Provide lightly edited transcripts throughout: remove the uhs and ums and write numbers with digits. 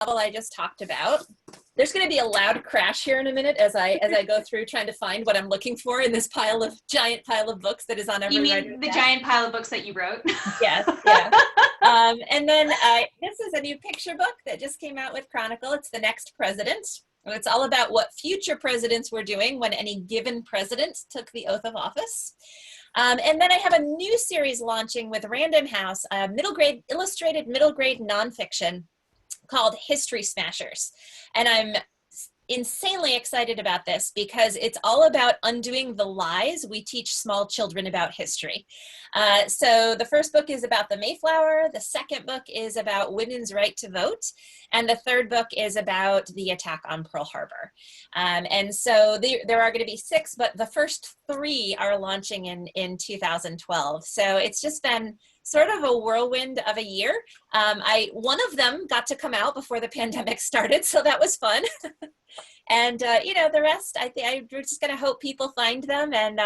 novel I just talked about. There's going to be a loud crash here in a minute as I go through trying to find what I'm looking for in this giant pile of books that is on every You mean writer's the desk. giant pile of books that you wrote? Yes, yeah. And then this is a new picture book that just came out with Chronicle. It's The Next President. It's all about what future presidents were doing when any given president took the oath of office. And then I have a new series launching with Random House, illustrated middle grade nonfiction called History Smashers. And I'm insanely excited about this because it's all about undoing the lies we teach small children about history. So the first book is about the Mayflower, the second book is about women's right to vote, and the third book is about the attack on Pearl Harbor. And so there are going to be 6, but the first 3 are launching in 2012. So it's just been sort of a whirlwind of a year. One of them got to come out before the pandemic started, so that was fun. And the rest, we're just going to hope people find them. And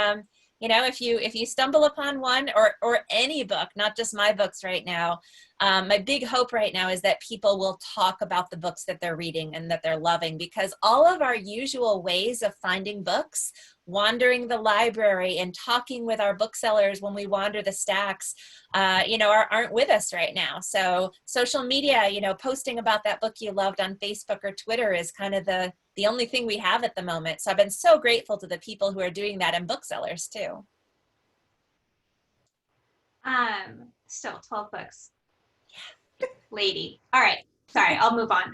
if you stumble upon one or any book, not just my books right now, my big hope right now is that people will talk about the books that they're reading and that they're loving, because all of our usual ways of finding books, wandering the library and talking with our booksellers when we wander the stacks, aren't with us right now. So social media, posting about that book you loved on Facebook or Twitter is kind of the only thing we have at the moment. So I've been so grateful to the people who are doing that, and booksellers too. Still 12 books. Yeah. Lady. All right. Sorry, I'll move on.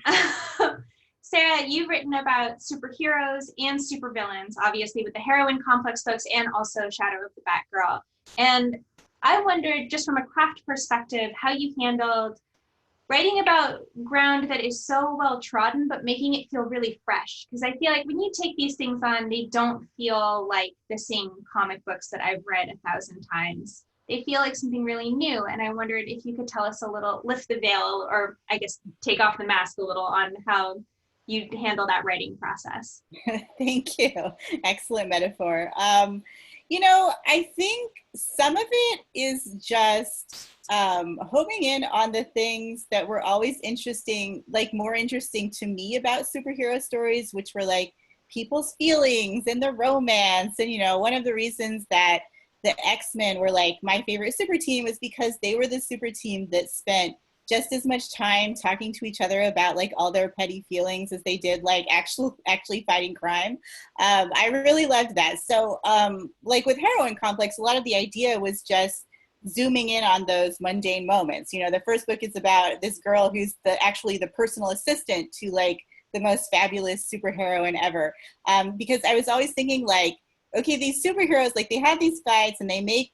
Sarah, you've written about superheroes and supervillains, obviously with the heroine complex books and also Shadow of the Batgirl. And I wondered, just from a craft perspective, how you handled writing about ground that is so well trodden, but making it feel really fresh. Because I feel like when you take these things on, they don't feel like the same comic books that I've read 1,000 times. They feel like something really new. And I wondered if you could tell us a little, lift the veil, or I guess take off the mask a little on how you handle that writing process. Thank you. Excellent metaphor. I think some of it is just homing in on the things that were always interesting, like more interesting to me about superhero stories, which were like people's feelings and the romance. And, one of the reasons that the X-Men were like my favorite super team was because they were the super team that spent just as much time talking to each other about like all their petty feelings as they did like actually fighting crime. I really loved that. So like with Heroine Complex, a lot of the idea was just zooming in on those mundane moments. The first book is about this girl who's actually the personal assistant to like the most fabulous superheroine ever. Because I was always thinking like, okay, these superheroes, like they have these fights and they make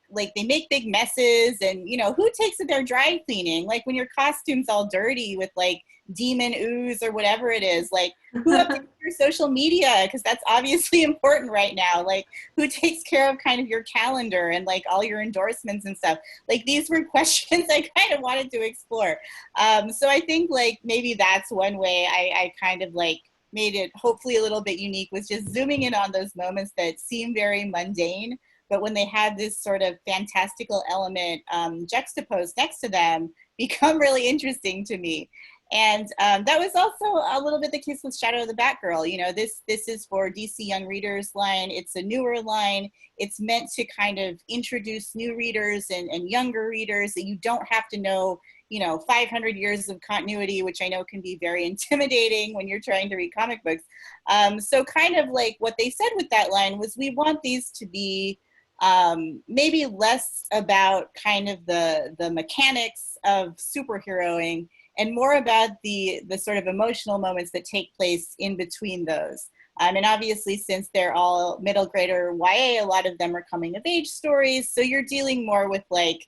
big messes, and who takes it their dry cleaning? Like when your costume's all dirty with like demon ooze or whatever it is, like who updates your social media? Because that's obviously important right now. Like who takes care of kind of your calendar and like all your endorsements and stuff? Like these were questions I kind of wanted to explore. So I think like maybe that's one way I kind of like made it hopefully a little bit unique, was just zooming in on those moments that seem very mundane, but when they have this sort of fantastical element juxtaposed next to them, become really interesting to me. And that was also a little bit the case with Shadow of the Batgirl. This is for DC Young Readers line. It's a newer line. It's meant to kind of introduce new readers and younger readers that you don't have to know 500 years of continuity, which I know can be very intimidating when you're trying to read comic books. So kind of like what they said with that line was, we want these to be maybe less about kind of the mechanics of superheroing and more about the sort of emotional moments that take place in between those. And obviously, since they're all middle grader YA, a lot of them are coming of age stories. So you're dealing more with like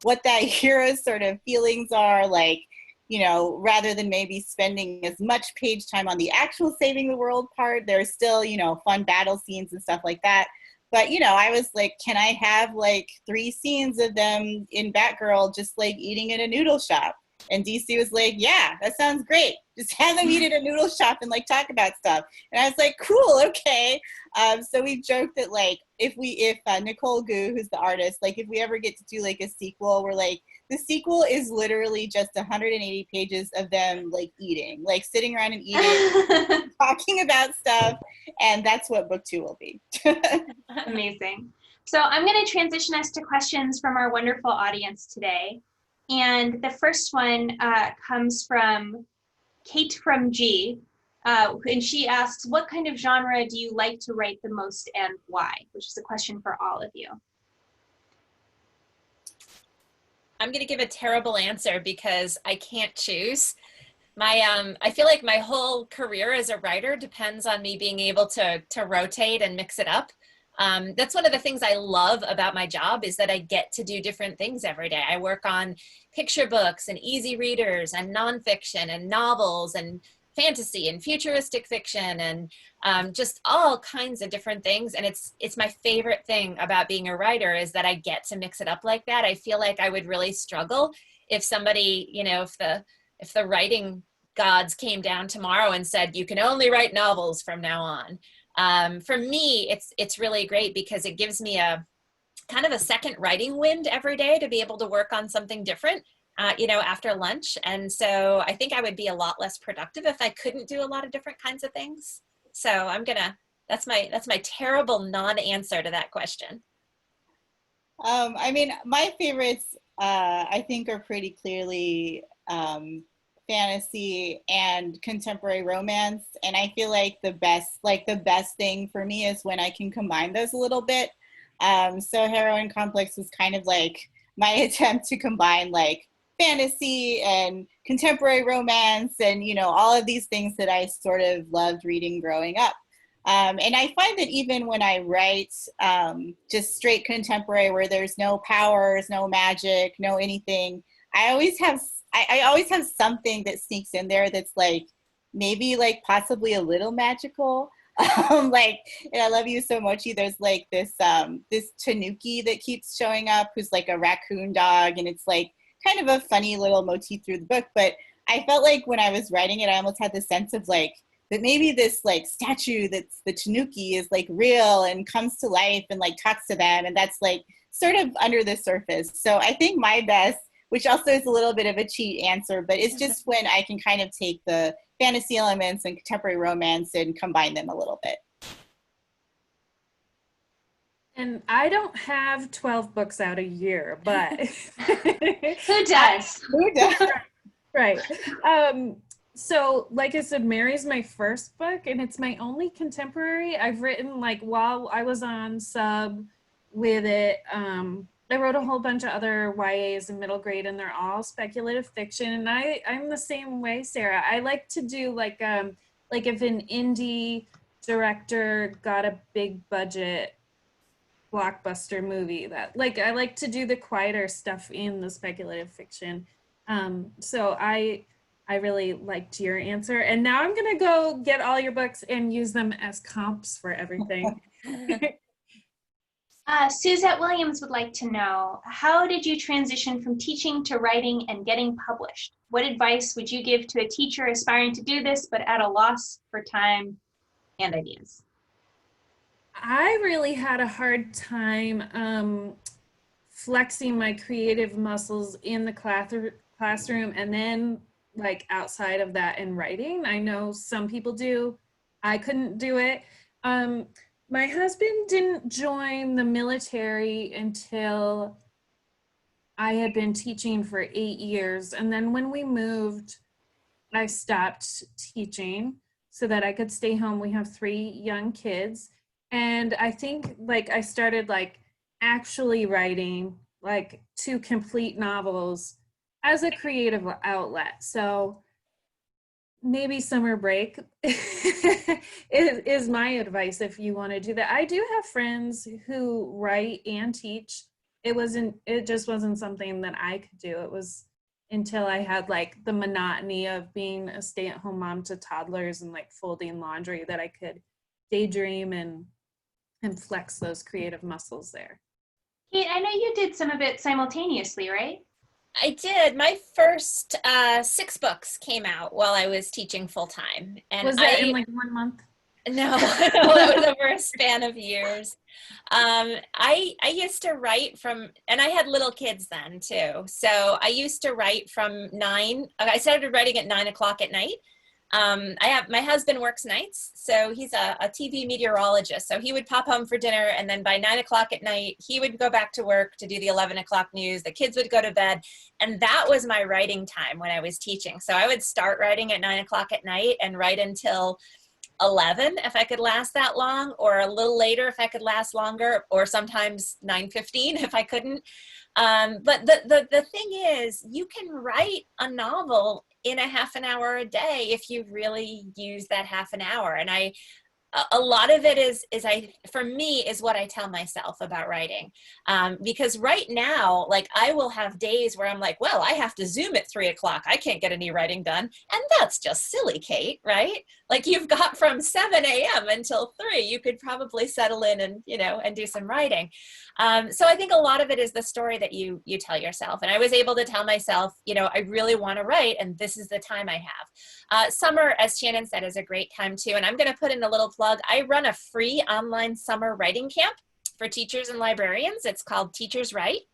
what that hero's sort of feelings are, like, rather than maybe spending as much page time on the actual saving the world part. There's still, fun battle scenes and stuff like that. But, I was like, can I have like 3 scenes of them in Batgirl just like eating in a noodle shop? And DC was like, yeah, that sounds great. Just have them eat at a noodle shop and like talk about stuff. And I was like, cool, okay. So we joked that like if Nicole Gu, who's the artist, like if we ever get to do like a sequel where like The sequel is literally just 180 pages of them like eating, like sitting around and eating, talking about stuff, and that's what book 2 will be. Amazing. So I'm going to transition us to questions from our wonderful audience today. And the first one comes from Kate from G. And she asks, what kind of genre do you like to write the most and why? Which is a question for all of you. I'm going to give a terrible answer because I can't choose. I feel like my whole career as a writer depends on me being able to rotate and mix it up. That's one of the things I love about my job is that I get to do different things every day. I work on picture books and easy readers and nonfiction and novels and fantasy and futuristic fiction and just all kinds of different things. And it's my favorite thing about being a writer is that I get to mix it up like that. I feel like I would really struggle if somebody, if the writing gods came down tomorrow and said, you can only write novels from now on. For me, it's really great because it gives me a kind of a second writing wind every day to be able to work on something different, after lunch. And so I think I would be a lot less productive if I couldn't do a lot of different kinds of things. So that's my terrible non-answer to that question. I mean, my favorites, I think are pretty clearly fantasy and contemporary romance. And I feel like the best thing for me is when I can combine those a little bit. So Heroine Complex was kind of like my attempt to combine like fantasy and contemporary romance and, all of these things that I sort of loved reading growing up. And I find that even when I write just straight contemporary where there's no powers, no magic, no anything, I always have something that sneaks in there that's like maybe like possibly a little magical. Like in I Love You So Much, there's like this tanuki that keeps showing up who's like a raccoon dog, and it's like kind of a funny little motif through the book. But I felt like when I was writing it, I almost had the sense of like that maybe this like statue that's the tanuki is like real and comes to life and like talks to them, and that's like sort of under the surface. So I think my best, which also is a little bit of a cheat answer, but it's just when I can kind of take the fantasy elements and contemporary romance and combine them a little bit. And I don't have 12 books out a year, but Who does? Who does? Right. So like I said, Mary's my first book and it's my only contemporary. I've written like while I was on sub with it. I wrote a whole bunch of other YAs in middle grade and they're all speculative fiction. And I'm the same way, Sarah. I like to do like if an indie director got a big budget blockbuster movie that like I like to do the quieter stuff in the speculative fiction. So I really liked your answer. And now I'm gonna go get all your books and use them as comps for everything. Suzette Williams would like to know, how did you transition from teaching to writing and getting published? What advice would you give to a teacher aspiring to do this, but at a loss for time and ideas? I really had a hard time flexing my creative muscles in the classroom and then like outside of that in writing. I know some people do. I couldn't do it. My husband didn't join the military until I had been teaching for 8 years. And then when we moved, I stopped teaching so that I could stay home. We have 3 young kids. And I think like I started like actually writing like 2 complete novels as a creative outlet. So maybe summer break is my advice if you want to do that. I do have friends who write and teach. It just wasn't something that I could do. It was until I had like the monotony of being a stay-at-home mom to toddlers and like folding laundry that I could daydream and flex those creative muscles there. Kate, I know you did some of it simultaneously, right? I did. My first 6 books came out while I was teaching full time. And Was that in like 1 month? No, no, it was over a span of years. I used to write from, and I had little kids then too. So I used to write from 9. I started writing at 9 o'clock at night. My husband works nights, so he's a TV meteorologist. So he would pop home for dinner, and then by 9 o'clock at night, he would go back to work to do the 11 o'clock news. The kids would go to bed, and that was my writing time when I was teaching. So I would start writing at 9 o'clock at night and write until 11 if I could last that long, or a little later if I could last longer, or sometimes 9:15 if I couldn't. But the thing is, you can write a novel in a half an hour a day if you really use that half an hour. And a lot of it for me is what I tell myself about writing. Because right now, like, I will have days where I'm like, well, I have to Zoom at 3 o'clock. I can't get any writing done. And that's just silly, Kate, right? Like, you've got from 7 a.m. until 3, you could probably settle in and, and do some writing. So I think a lot of it is the story that you tell yourself. And I was able to tell myself, I really want to write, and this is the time I have. Summer, as Shannon said, is a great time too. And I'm going to put in a little plug. I run a free online summer writing camp for teachers and librarians. It's called Teachers Write.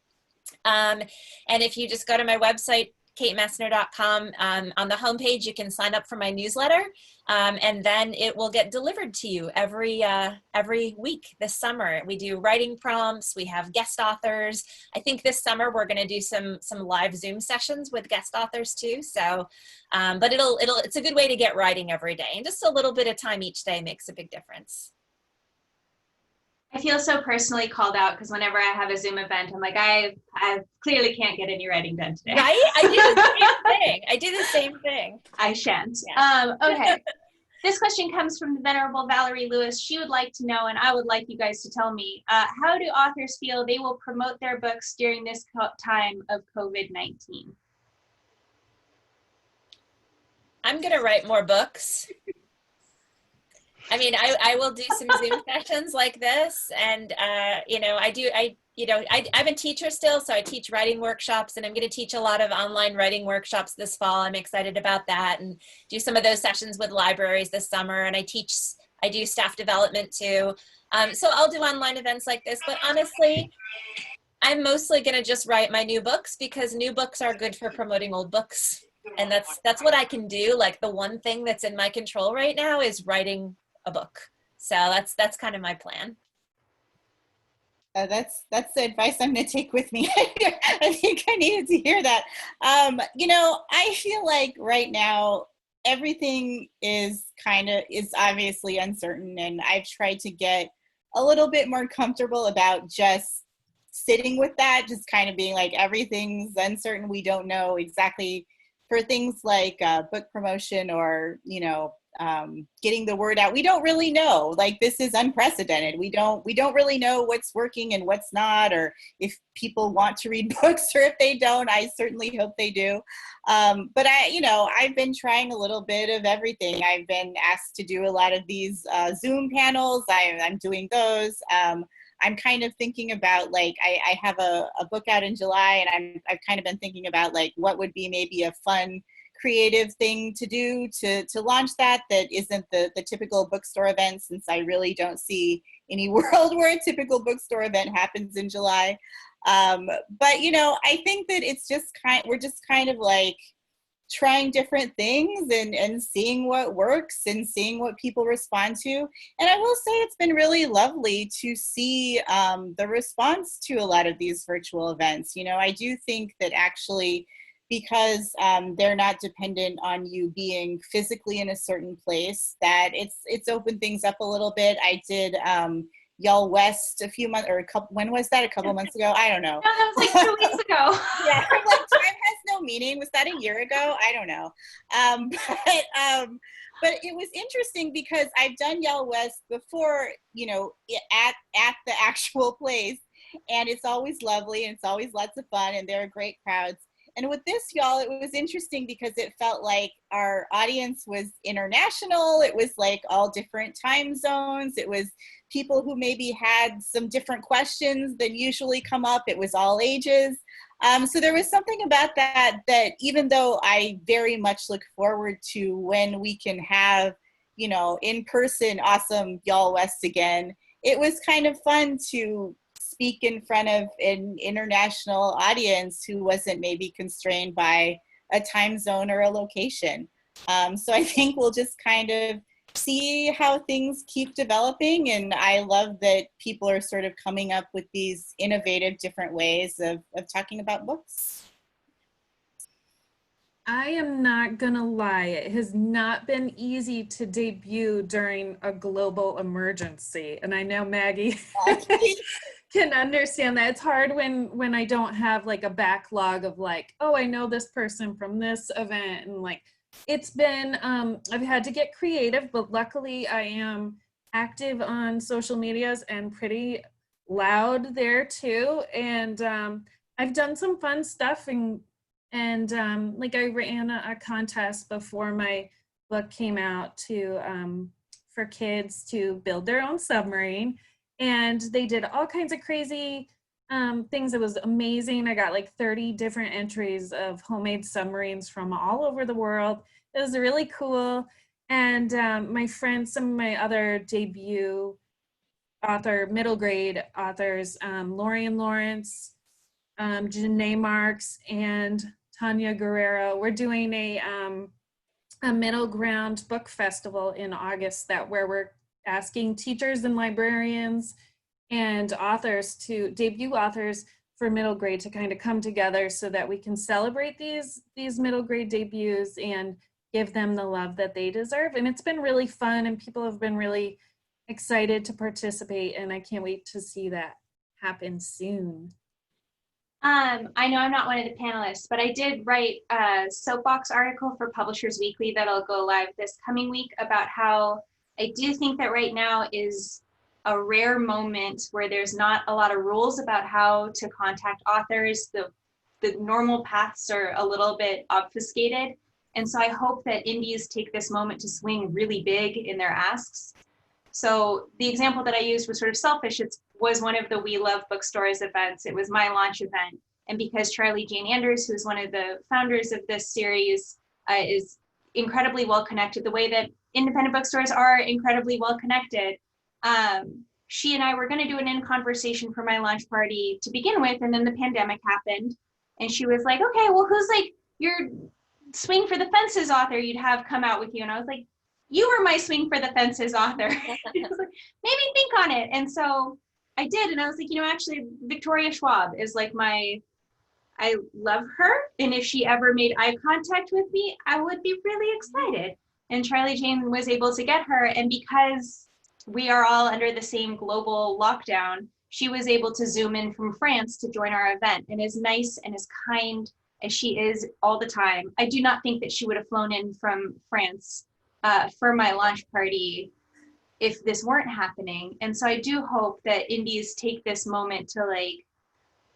And if you just go to my website, katemessner.com, on the homepage, you can sign up for my newsletter, and then it will get delivered to you every week this summer. We do writing prompts. We have guest authors. I think this summer we're going to do some live Zoom sessions with guest authors too. So, but it's a good way to get writing every day, and just a little bit of time each day makes a big difference. I feel so personally called out because whenever I have a Zoom event, I'm like, I clearly can't get any writing done today. Right? I do the same thing. I do the same thing. I shan't. Yeah. Okay. This question comes from the Venerable Valerie Lewis. She would like to know, and I would like you guys to tell me, how do authors feel they will promote their books during this time of COVID-19? I'm going to write more books. I mean, I will do some Zoom sessions like this, and I'm a teacher still, so I teach writing workshops, and I'm going to teach a lot of online writing workshops this fall. I'm excited about that, and do some of those sessions with libraries this summer. And I do staff development too. So I'll do online events like this, but honestly, I'm mostly going to just write my new books, because new books are good for promoting old books. And that's what I can do. Like, the one thing that's in my control right now is writing a book. So that's kind of my plan. That's the advice I'm going to take with me. I think I needed to hear that. I feel like right now everything is obviously uncertain, and I've tried to get a little bit more comfortable about just sitting with that, just kind of being like, everything's uncertain. We don't know exactly, for things like book promotion or getting the word out. We don't really know. Like, this is unprecedented. We don't really know what's working and what's not, or if people want to read books or if they don't. I certainly hope they do. But I've been trying a little bit of everything. I've been asked to do a lot of these Zoom panels. I'm doing those. I'm kind of thinking about, like, I have a book out in July, and I've kind of been thinking about, like, what would be maybe a fun creative thing to do to launch that isn't the typical bookstore event, since I really don't see any world where a typical bookstore event happens in July. But I think that it's just we're just kind of like trying different things and seeing what works and seeing what people respond to. And I will say it's been really lovely to see the response to a lot of these virtual events. I do think that actually, because they're not dependent on you being physically in a certain place, that it's opened things up a little bit. I did Y'all West a few months, or when was that? A couple months ago? I don't know. No, that was like 2 weeks ago. Yeah, like, time has no meaning. Was that a year ago? I don't know. But it was interesting because I've done Y'all West before, at the actual place, and it's always lovely and it's always lots of fun, and there are great crowds. And with this, y'all, it was interesting because it felt like our audience was international. It was like all different time zones. It was people who maybe had some different questions than usually come up. It was all ages. So there was something about that even though I very much look forward to when we can have, in person, awesome, y'all West again. It was kind of fun to speak in front of an international audience who wasn't maybe constrained by a time zone or a location. So I think we'll just kind of see how things keep developing. And I love that people are sort of coming up with these innovative different ways of talking about books. I am not gonna lie, it has not been easy to debut during a global emergency. And I know Maggie can understand that. It's hard when I don't have like a backlog of like, oh, I know this person from this event. And like, it's been, I've had to get creative, but luckily I am active on social medias and pretty loud there too. And I've done some fun stuff and like I ran a contest before my book came out to for kids to build their own submarine, and they did all kinds of crazy things. It was amazing. I got like 30 different entries of homemade submarines from all over the world. It was really cool. And my friends, some of my other debut middle grade authors, Lorian Lawrence, Janae Marks, and Tanya Guerrero. We're doing a middle ground book festival in August where we're asking teachers and librarians and authors debut authors for middle grade to kind of come together so that we can celebrate these middle grade debuts and give them the love that they deserve. And it's been really fun, and people have been really excited to participate, and I can't wait to see that happen soon. I know I'm not one of the panelists, but I did write a soapbox article for Publishers Weekly that'll go live this coming week about how I do think that right now is a rare moment where there's not a lot of rules about how to contact authors. The normal paths are a little bit obfuscated. And so I hope that indies take this moment to swing really big in their asks. So the example that I used was sort of selfish. It was one of the We Love Bookstores events. It was my launch event. And because Charlie Jane Anders, who's one of the founders of this series, is incredibly well connected, the way that independent bookstores are incredibly well connected, she and I were going to do an in-conversation for my launch party to begin with, and then the pandemic happened. And she was like, okay, well, who's like your Swing for the Fences author you'd have come out with you? And I was like, you were my Swing for the Fences author. I was like, maybe think on it. And so I did. And I was like, actually, Victoria Schwab is like I love her. And if she ever made eye contact with me, I would be really excited. And Charlie Jane was able to get her. And because we are all under the same global lockdown, she was able to Zoom in from France to join our event. And as nice and as kind as she is all the time, I do not think that she would have flown in from France for my launch party if this weren't happening. And so I do hope that indies take this moment to like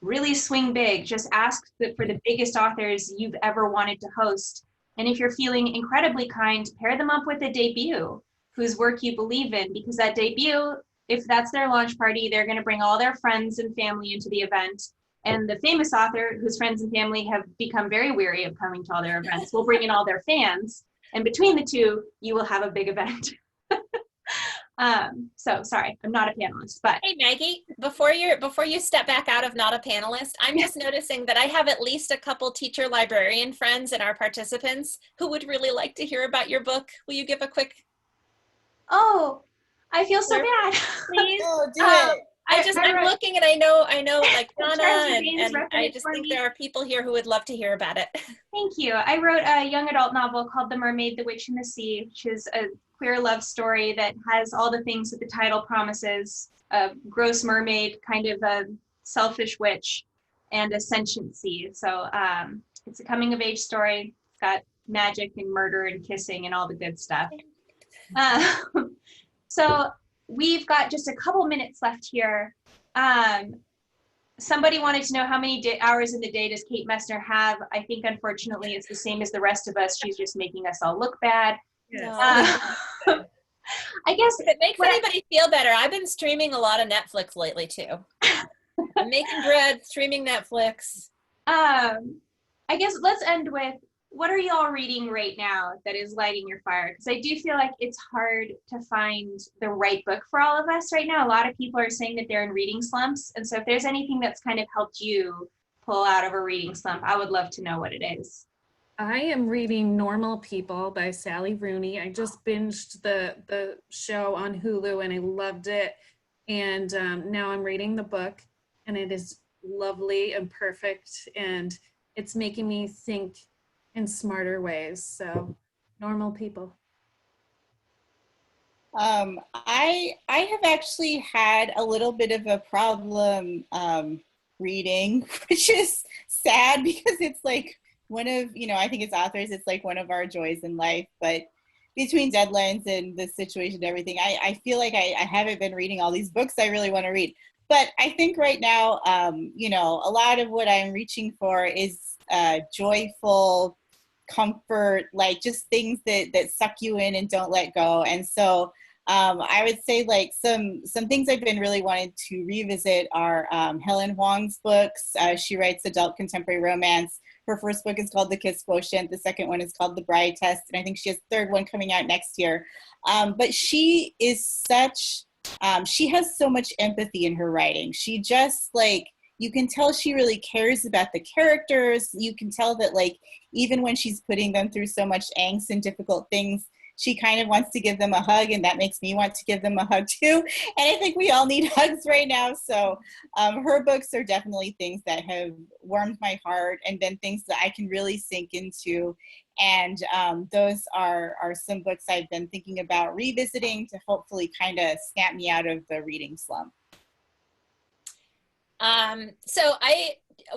really swing big. Just ask for the biggest authors you've ever wanted to host. And if you're feeling incredibly kind, pair them up with a debut whose work you believe in, because that debut, if that's their launch party, they're going to bring all their friends and family into the event. And the famous author whose friends and family have become very weary of coming to all their events will bring in all their fans. And between the two, you will have a big event. So sorry, I'm not a panelist, but. Hey Maggie, before you step back out of not a panelist, I'm just noticing that I have at least a couple teacher librarian friends in our participants who would really like to hear about your book. Will you give a quick? Oh, I feel so bad. Please. Oh, do it. I'm looking, and I know like Donna, and I just think there are people here who would love to hear about it. Thank you. I wrote a young adult novel called The Mermaid, the Witch, and the Sea, which is a queer love story that has all the things that the title promises: a gross mermaid, kind of a selfish witch, and a sentient sea. So it's a coming of age story. It's got magic and murder and kissing and all the good stuff. So we've got just a couple minutes left here. Somebody wanted to know how many hours in the day does Kate Messner have? I think, unfortunately, it's the same as the rest of us. She's just making us all look bad. Yes. I guess if it makes anybody feel better, I've been streaming a lot of Netflix lately, too. I'm making bread, streaming Netflix. I guess let's end with, what are y'all reading right now that is lighting your fire? Because I do feel like it's hard to find the right book for all of us right now. A lot of people are saying that they're in reading slumps. And so if there's anything that's kind of helped you pull out of a reading slump, I would love to know what it is. I am reading Normal People by Sally Rooney. I just binged the show on Hulu and I loved it. And now I'm reading the book and it is lovely and perfect. And it's making me think in smarter ways. So Normal People. I have actually had a little bit of a problem reading, which is sad because it's like one of, I think as authors, it's like one of our joys in life. But between deadlines and the situation and everything, I feel like I haven't been reading all these books I really want to read. But I think right now, a lot of what I'm reaching for is joyful comfort, like just things that suck you in and don't let go. And so I would say like some things I've been really wanting to revisit are Helen Huang's books. She writes adult contemporary romance. Her first book is called The Kiss Quotient. The second one is called The Bride Test. And I think she has a third one coming out next year. But she is she has so much empathy in her writing. She just like, you can tell she really cares about the characters. You can tell that like, even when she's putting them through so much angst and difficult things, she kind of wants to give them a hug, and that makes me want to give them a hug too. And I think we all need hugs right now. So her books are definitely things that have warmed my heart and been things that I can really sink into. And those are some books I've been thinking about revisiting to hopefully kind of snap me out of the reading slump. So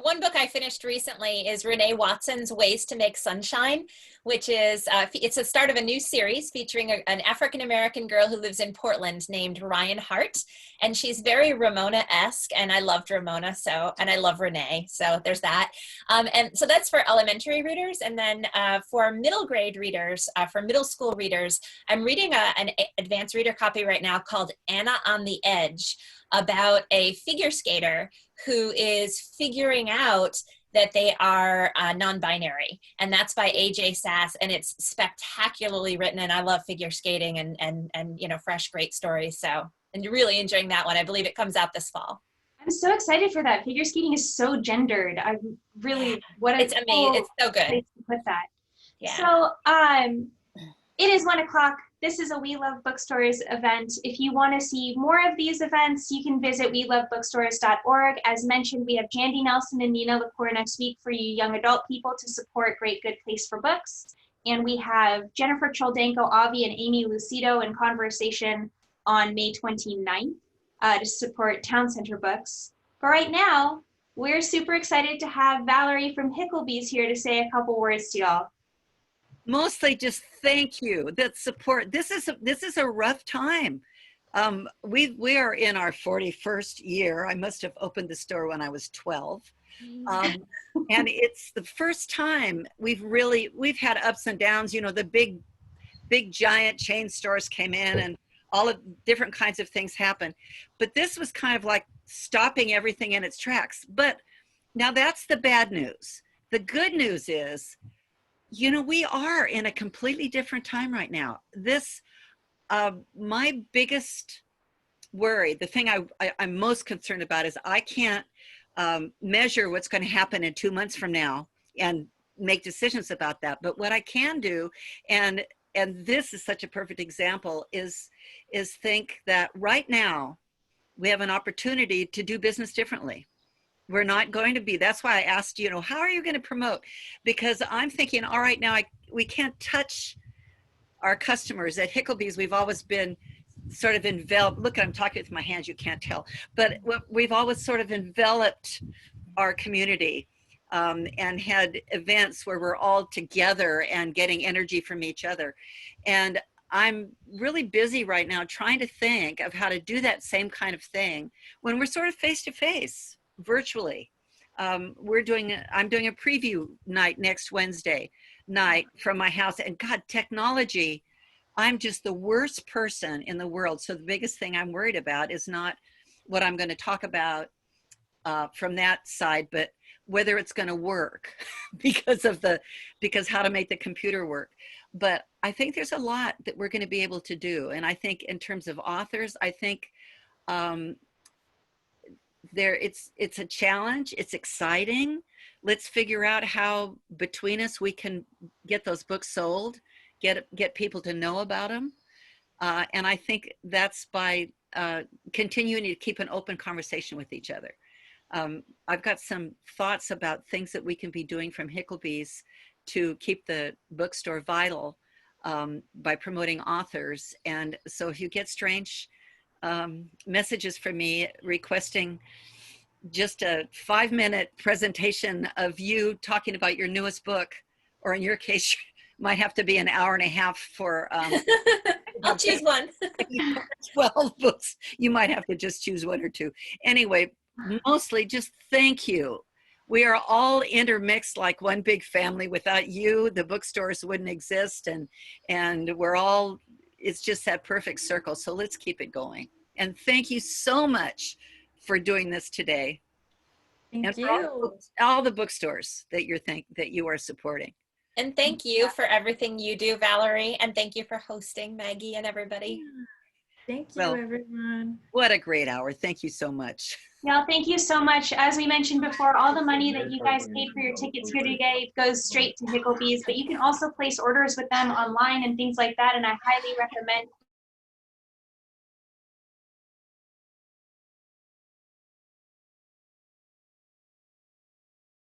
one book I finished recently is Renee Watson's Ways to Make Sunshine, which is, it's the start of a new series featuring an African-American girl who lives in Portland named Ryan Hart. And she's very Ramona-esque, and I loved Ramona, and I love Renee, so there's that. And so that's for elementary readers. And then for middle grade readers, for middle school readers, I'm reading an advanced reader copy right now called Anna on the Edge, about a figure skater who is figuring out that they are non-binary. And that's by AJ Sass, and it's spectacularly written, and I love figure skating and fresh, great stories. So, and really enjoying that one. I believe it comes out this fall. I'm so excited for that. Figure skating is so gendered. I'm really, it's amazing. It's so good. Place to put that. Yeah. So, it is 1 o'clock. This is a We Love Bookstores event. If you want to see more of these events, you can visit welovebookstores.org. As mentioned, we have Jandy Nelson and Nina Lepore next week for you young adult people to support Great Good Place for Books. And we have Jennifer Choldenko, Avi, and Amy Lucido in conversation on May 29th to support Town Center Books. But right now, we're super excited to have Valerie from Hickleby's here to say a couple words to y'all. Mostly just thank you. That support. This is a rough time. We are in our 41st year. I must have opened the store when I was 12. And it's the first time we've had ups and downs. The big giant chain stores came in and all of different kinds of things happen. But this was kind of like stopping everything in its tracks. But now that's the bad news. The good news is, we are in a completely different time right now. My biggest worry, the thing I'm most concerned about is I can't measure what's going to happen in 2 months from now and make decisions about that. But what I can do, and this is such a perfect example, is think that right now we have an opportunity to do business differently. We're not going to be. That's why I asked, how are you going to promote? Because I'm thinking, all right, now we can't touch our customers. At Hickleby's, we've always been sort of enveloped. Look, I'm talking with my hands, you can't tell. But we've always sort of enveloped our community and had events where we're all together and getting energy from each other. And I'm really busy right now trying to think of how to do that same kind of thing when we're sort of face to face, virtually. I'm doing a preview night next Wednesday night from my house, and God, technology, I'm just the worst person in the world. So the biggest thing I'm worried about is not what I'm going to talk about from that side, but whether it's going to work because how to make the computer work. But I think there's a lot that we're going to be able to do. And I think in terms of authors, I think it's a challenge. It's exciting. Let's figure out how between us we can get those books sold, get people to know about them. And I think that's by continuing to keep an open conversation with each other. I've got some thoughts about things that we can be doing from Hickleby's to keep the bookstore vital by promoting authors. And so if you get strange messages from me requesting just a 5-minute presentation of you talking about your newest book, or in your case, might have to be an hour and a half for I'll choose one. 12 books. You might have to just choose one or two. Anyway, mostly just thank you. We are all intermixed like one big family. Without you, the bookstores wouldn't exist, and we're all, it's just that perfect circle. So let's keep it going. And thank you so much for doing this today. Thank For you. all the bookstores that you are supporting. And thank you for everything you do, Valerie. And thank you for hosting, Maggie and everybody. Thank you, Well, everyone. What a great hour. Thank you so much. No, thank you so much. As we mentioned before, all the money that you guys paid for your tickets here today goes straight to Hickleby's, but you can also place orders with them online and things like that, and I highly recommend.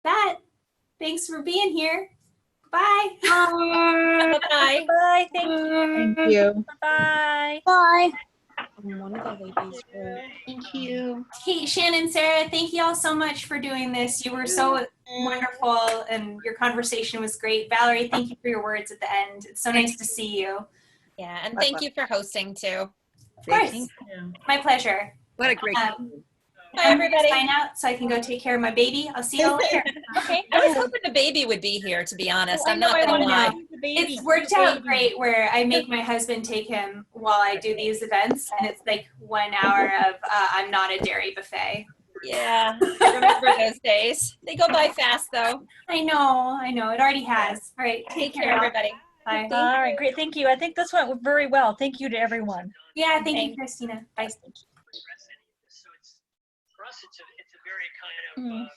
That. Thanks for being here. Bye. Bye-bye. Bye. Thank you. Thank you. Bye. Bye. One of the ladies were. Thank you. Hey, Shannon, Sarah, thank you all so much for doing this. You were so wonderful, and your conversation was great. Valerie, thank you for your words at the end. It's so nice to see you. Yeah, and thank you for hosting too. Of course. Thank you. My pleasure. What a great Bye, everybody. Sign out so I can go take care of my baby. I'll see you all later. Okay. I was hoping the baby would be here, to be honest. Oh, I I'm know, not I gonna wanna lie. see the baby. It's worked out great where I make my husband take him while I do these events, and it's like 1 hour of I'm not a dairy buffet. Yeah, I remember those days. They go by fast, though. I know. It already has. All right, Take care, everybody. Bye. All right, great. Thank you. I think this went very well. Thank you to everyone. Yeah, thank you, Thanks. Christina. Bye. So it's for us, it's a very kind of